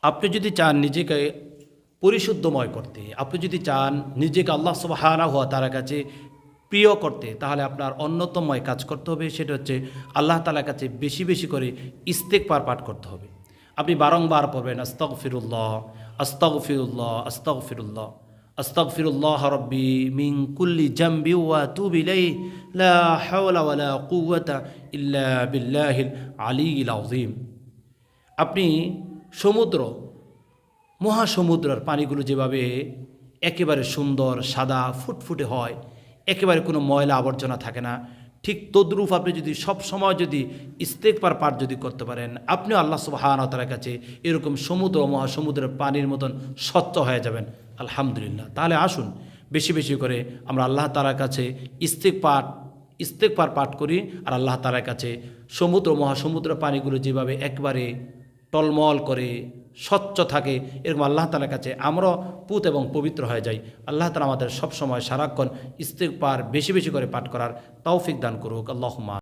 আপনি যদি চান নিজেকে পরিশুদ্ধময় করতে, আপনি যদি চান নিজেকে আল্লাহ সুবহানাহু ওয়া তাআলার কাছে প্রিয় করতে, তাহলে আপনার অন্যতময় কাজ করতে হবে, সেটা হচ্ছে আল্লাহ তাআলার কাছে বেশি বেশি করে ইস্তেগফার পাঠ করতে হবে। আপনি বারংবার পড়বেন আস্তাগফিরুল্লাহ, আস্তাগফিরুল্লাহ, আস্তাগফিরুল্লাহ, আস্তাগফিরুল্লাহ রব্বি মিন কুল্লি জামবি ওয়া আতুবু ইলাইহি লা হাওলা ওয়ালা কুওয়াতা ইল্লা বিল্লাহিল আলিয়্যিল আযীম। আপনি সমুদ্র, মহাসমুদ্রের পানিগুলো যেভাবে একেবারে সুন্দর সাদা ফুটফুটে হয়, একেবারে কোনো ময়লা আবর্জনা থাকে না, ঠিক তদ্রূপ আপনি যদি সব সময় যদি ইস্তেগফার পাঠ যদি করতে পারেন, আপনিও আল্লাহ সুবহানাহু ওয়া তাআলার কাছে এরকম সমুদ্র মহাসমুদ্রের পানির মতন স্বচ্ছ হয়ে যাবেন। আলহামদুলিল্লাহ। তাহলে আসুন বেশি বেশি করে আমরা আল্লাহ তাআলার কাছে ইস্তেগফার পাঠ করি, আর আল্লাহ তাআলার কাছে সমুদ্র মহাসমুদ্রের পানিগুলো যেভাবে একবারে টলমল করে স্বচ্ছ থাকে, এরকম আল্লাহ তাআলার কাছে আমরাও পুত এবং পবিত্র হয়ে যাই। আল্লাহ তাআলা আমাদের সবসময় সারাক্ষণ ইস্তেগফার বেশি বেশি করে পাঠ করার তৌফিক দান করুক। আল্লাহুম্মা